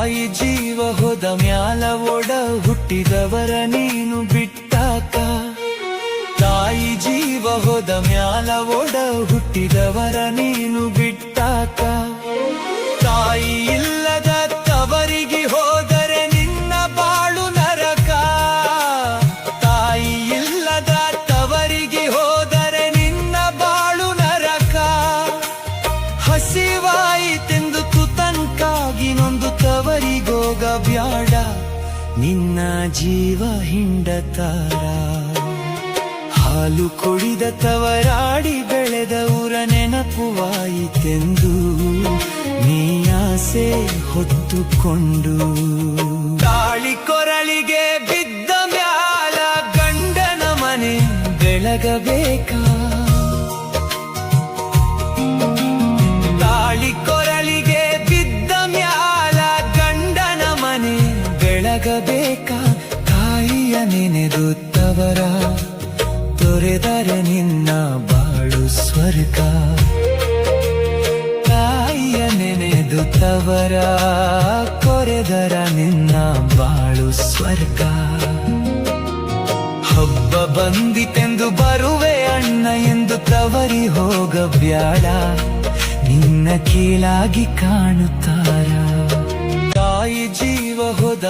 ತಾಯಿ ಜೀವ ಹೋದ ಮ್ಯಾಲ ಒಡ ಹುಟ್ಟಿದವರ ನೀನು ಬಿಟ್ಟಾಕ. ತಾಯಿ ಜೀವ ಹೋದ ಮ್ಯಾಲ ಒಡ ಹುಟ್ಟಿದವರ ನೀನು ಬಿಟ್ಟಾಕ. ತಾಯಿ ಇಲ್ಲದ ತವರಿಗೆ ಹೋದರೆ ನಿನ್ನ ಬಾಳು ನರಕ. ತಾಯಿ ಇಲ್ಲದ ತವರಿಗೆ ಹೋದರೆ ನಿನ್ನ ಬಾಳು ನರಕ. ಹಸಿವಾಯಿತೆಂದು ತುತಂಕಾಗಿ ನೊಂದು ತವರಿಗೋಗ ಬ್ಯಾಡ, ನಿನ್ನ ಜೀವ ಹಿಂಡತಾರ. ಹಾಲು ಕುಡಿದ ತವರಾಡಿ ಬೆಳೆದ ಊರ ನೆನಪುವಾಯಿತೆಂದು ನೀ ಆಸೆ ಹೊತ್ತುಕೊಂಡು. ತಾಳಿ ಕೊರಳಿಗೆ ಬಿದ್ದ ಮ್ಯಾಲ ಗಂಡನ ಮನೆ ಬೆಳಗಬೇಕಾ. ತಾಳಿ ಕೊರಳಿಗೆ ಬಿದ್ದ ಮ್ಯಾಲ ಗಂಡನ ಮನೆ ಬೆಳಗಬೇಕಾ. ತಾಯಿಯ ನೆನೆದುತ್ತವರ ತೊರೆದರೆ ನಿನ್ನ ಬಾಳು ಸ್ವರ್ಗ. ತಾಯಿಯ ನೆನೆದುತ್ತವರ ಕೊರೆದರ ನಿನ್ನ ಬಾಳು ಸ್ವರ್ಗ. ಹಬ್ಬ ಬಂದಿತೆಂದು ಬರುವೆ ಅಣ್ಣ ಎಂದು ತವರಿ ಹೋಗಬ್ಯಾಡ, ನಿನ್ನ ಕೀಳಾಗಿ ಕಾಣುತ್ತಾರ. ತಾಯಿ ಜೀವ ಹೋದ